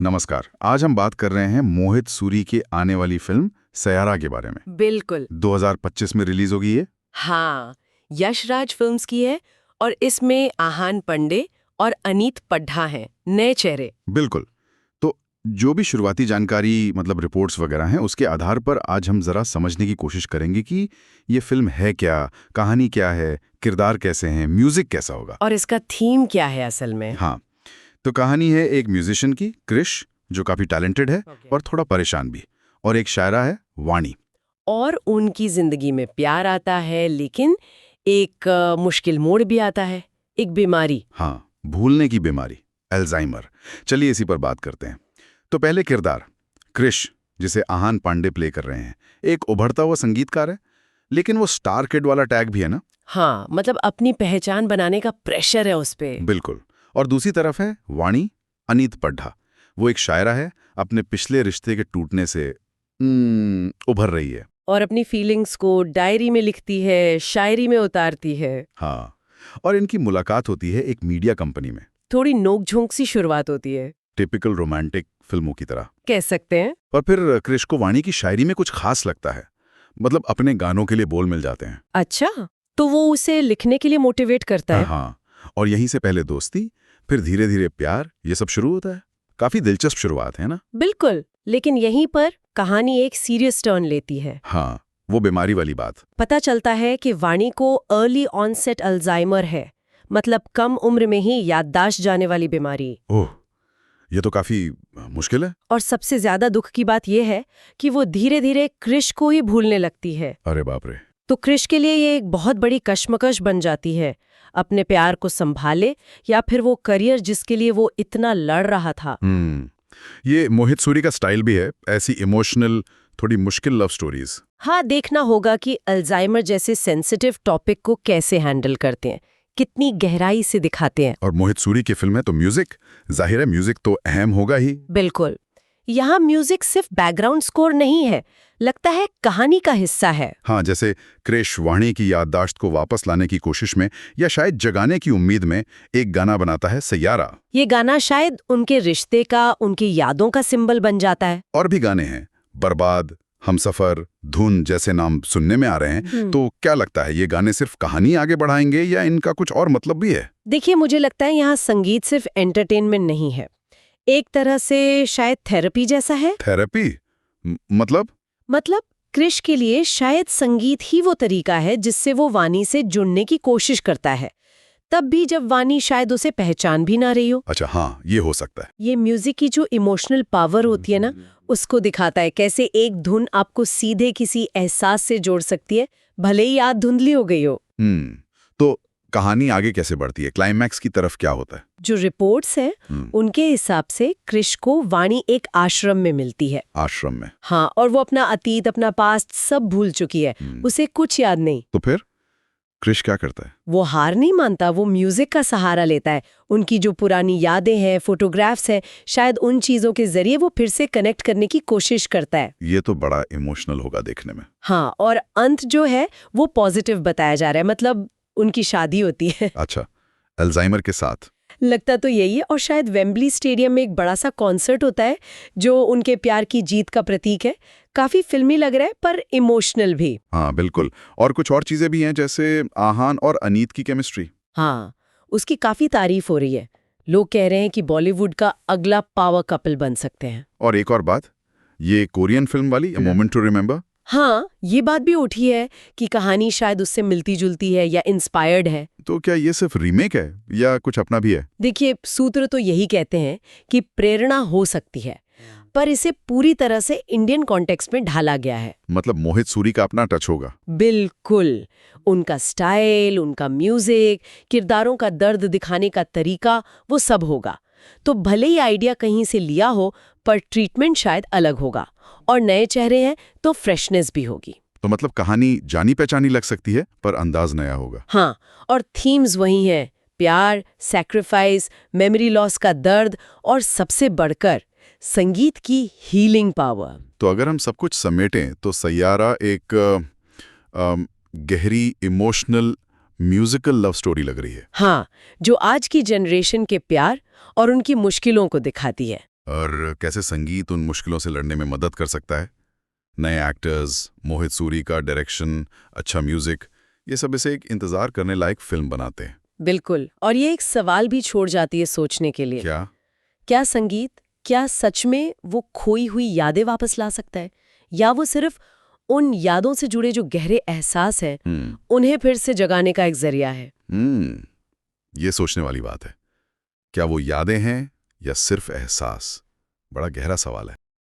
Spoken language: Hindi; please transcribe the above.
नमस्कार। आज हम बात कर रहे हैं मोहित सूरी की आने वाली फिल्म सयारा के बारे में। बिल्कुल। 2025 में रिलीज होगी ये। हाँ, यशराज फिल्म्स की है और इसमें आहान पंडे और अनीत पड्ढा हैं, नए चेहरे। बिल्कुल। तो जो भी शुरुआती जानकारी मतलब रिपोर्ट्स वगैरह हैं, उसके आधार पर आज हम जरा समझने की कोशिश करेंगे कि ये फिल्म है क्या, कहानी क्या है, किरदार कैसे हैं, म्यूजिक कैसा होगा और इसका थीम क्या है असल में। हाँ, तो कहानी है एक म्यूजिशियन की, क्रिश, जो काफी टैलेंटेड है और थोड़ा परेशान भी, और एक शायरा है, वाणी। और उनकी जिंदगी में प्यार आता है, लेकिन एक मुश्किल मोड़ भी आता है, एक बीमारी। हाँ, भूलने की बीमारी, अल्जाइमर। चलिए इसी पर बात करते हैं। तो पहले किरदार, क्रिश, जिसे आहान पांडे प्ले कर रहे हैं, एक उभरता हुआ संगीतकार है, लेकिन वो स्टार किड वाला टैग भी है ना। हाँ, मतलब अपनी पहचान बनाने का प्रेशर है उस पे। बिल्कुल। और दूसरी तरफ है वाणी, अनीत पड्ढा। वो एक शायरा है, अपने पिछले रिश्ते के टूटने से उभर रही है। और अपनी फीलिंग्स को डायरी में लिखती है, शायरी में उतारती है। हाँ, और इनकी मुलाकात होती है एक मीडिया कंपनी में। थोड़ी नोक-झोंक सी शुरुआत होती है, टिपिकल रोमांटिक फिल्मों की तरह। कह सकते हैं। और फिर क्रिश को वाणी की शायरी में कुछ खास लगता है, मतलब अपने गानों के लिए बोल मिल जाते हैं। अच्छा, तो वो उसे लिखने के लिए मोटिवेट करता है। हाँ, और यहीं से पहले दोस्ती, फिर धीरे धीरे प्यार, ये सब शुरू होता है। काफी दिलचस्प शुरुआत है ना। बिल्कुल, लेकिन यहीं पर कहानी एक सीरियस टर्न लेती है। हाँ, वो बीमारी वाली बात। पता चलता है कि वाणी को अर्ली ऑनसेट अल्जाइमर है, मतलब कम उम्र में ही याददाश्त जाने वाली बीमारी। ओह, ये तो काफी मुश्किल है। और सबसे ज्यादा दुख की बात यह है कि वो धीरे धीरे क्रिश को ही भूलने लगती है। अरे बाप रे। तो क्रिश के लिए ये एक बहुत बड़ी कश्मकश बन जाती है, अपने प्यार को संभाले या फिर वो करियर जिसके लिए वो इतना लड़ रहा था। ये मोहित सूरी का स्टाइल भी है, ऐसी इमोशनल, थोड़ी मुश्किल लव स्टोरीज। हाँ, देखना होगा कि अल्जाइमर जैसे सेंसिटिव टॉपिक को कैसे हैंडल करते हैं, कितनी गहराई से दिखाते हैं। और मोहित सूरी की फिल्म है तो म्यूजिक, जाहिर है म्यूजिक तो अहम होगा ही। बिल्कुल। यहाँ म्यूजिक सिर्फ बैकग्राउंड स्कोर नहीं है, लगता है कहानी का हिस्सा है। हाँ, जैसे क्रिश वाणी की याददाश्त को वापस लाने की कोशिश में या शायद जगाने की उम्मीद में एक गाना बनाता है सयारा। ये गाना शायद उनके रिश्ते का, उनकी यादों का सिंबल बन जाता है। और भी गाने हैं, बर्बाद, हमसफर, धुन जैसे नाम सुनने में आ रहे हैं। तो क्या लगता है, ये गाने सिर्फ कहानी आगे बढ़ाएंगे या इनका कुछ और मतलब भी है? देखिए, मुझे लगता है यहाँ संगीत सिर्फ एंटरटेनमेंट नहीं है, एक तरह से शायद थेरेपी जैसा है। थेरेपी? मतलब क्रिश के लिए शायद संगीत ही वो तरीका है जिससे वो वाणी से जुड़ने की कोशिश करता है, तब भी जब वाणी शायद उसे पहचान भी ना रही हो। अच्छा, हाँ, ये हो सकता है। ये म्यूजिक की जो इमोशनल पावर होती है ना, उसको दिखाता है, कैसे एक धुन आपको सीधे किसी एहसास से जोड़ सकती है, भले ही याद धुंधली हो गई हो। तो कहानी आगे कैसे बढ़ती है, क्लाइमैक्स की तरफ क्या होता है? जो रिपोर्ट्स हैं, उनके हिसाब से क्रिश को वाणी एक आश्रम में मिलती है। आश्रम में? हाँ, और वो अपना अतीत, अपना पास्ट सब भूल चुकी है, उसे कुछ याद नहीं। तो फिर क्रिश क्या करता है? वो हार नहीं मानता, वो म्यूजिक का सहारा लेता है। उनकी जो पुरानी यादें हैं, फोटोग्राफ्स हैं, शायद उन चीजों के जरिए वो फिर से कनेक्ट करने की कोशिश करता है। ये तो बड़ा इमोशनल होगा देखने में। हाँ, और अंत जो है वो पॉजिटिव बताया जा रहा है, मतलब उनकी शादी होती है। अच्छा, अल्जाइमर के साथ? लगता तो यही है। और शायद वेम्बली स्टेडियम में एक बड़ा सा कॉन्सर्ट होता है जो उनके प्यार की जीत का प्रतीक है। काफी फिल्मी लग रहा है पर इमोशनल भी। हाँ बिल्कुल। और कुछ और चीजें भी हैं, जैसे आहान और अनीत की केमिस्ट्री। हाँ, उसकी काफी तारीफ हो रही है। लोग कह रहे हैं कि बॉलीवुड का अगला पावर कपल बन सकते हैं। और एक और बात, ये कोरियन फिल्म वाली मोमेंट टू रिमेंबर। हाँ, ये बात भी उठी है कि कहानी शायद उससे मिलती जुलती है या इंस्पायर्ड है। तो क्या ये सिर्फ रीमेक है या कुछ अपना भी है? देखिए, सूत्र तो यही कहते हैं कि प्रेरणा हो सकती है, पर इसे पूरी तरह से इंडियन कॉन्टेक्स्ट में ढाला गया है। मतलब मोहित सूरी का अपना टच होगा? बिल्कुल। उनका स्टाइल, उनका म्यूजिक, किरदारों का दर्द दिखाने का तरीका, वो सब होगा। तो भले ही आइडिया कहीं से लिया हो, पर ट्रीटमेंट शायद अलग होगा। और नए चेहरे हैं तो फ्रेशनेस भी होगी। तो मतलब कहानी जानी पहचानी लग सकती है पर अंदाज नया होगा। हाँ, और थीम्स वही हैं, प्यार, सैक्रिफाइस, मेमोरी लॉस का दर्द और सबसे बढ़कर संगीत की हीलिंग पावर। तो अगर हम सब कुछ समेटें तो सैयारा एक गहरी इमोशनल म्यूजिकल लव स्टोरी लग रही है। हाँ, जो आज की जनरेशन के प्यार और उनकी मुश्किलों को दिखाती है। और कैसे संगीत उन मुश्किलों से लड़ने में मदद कर सकता है। नए एक्टर्स, मोहित सूरी का डायरेक्शन, अच्छा म्यूजिक, ये सब इसे एक इंतजार करने लायक फिल्म बनाते हैं। बिल्कुल। और ये एक सवाल भी छोड़ जाती है सोचने के लिए। क्या संगीत क्या सच में वो खोई हुई यादें वापस ला सकता है, या वो सिर्फ उन यादों से जुड़े जो गहरे एहसास हैं उन्हें फिर से जगाने का एक जरिया है? ये सोचने वाली बात है। क्या वो यादें हैं या सिर्फ एहसास? बड़ा गहरा सवाल है।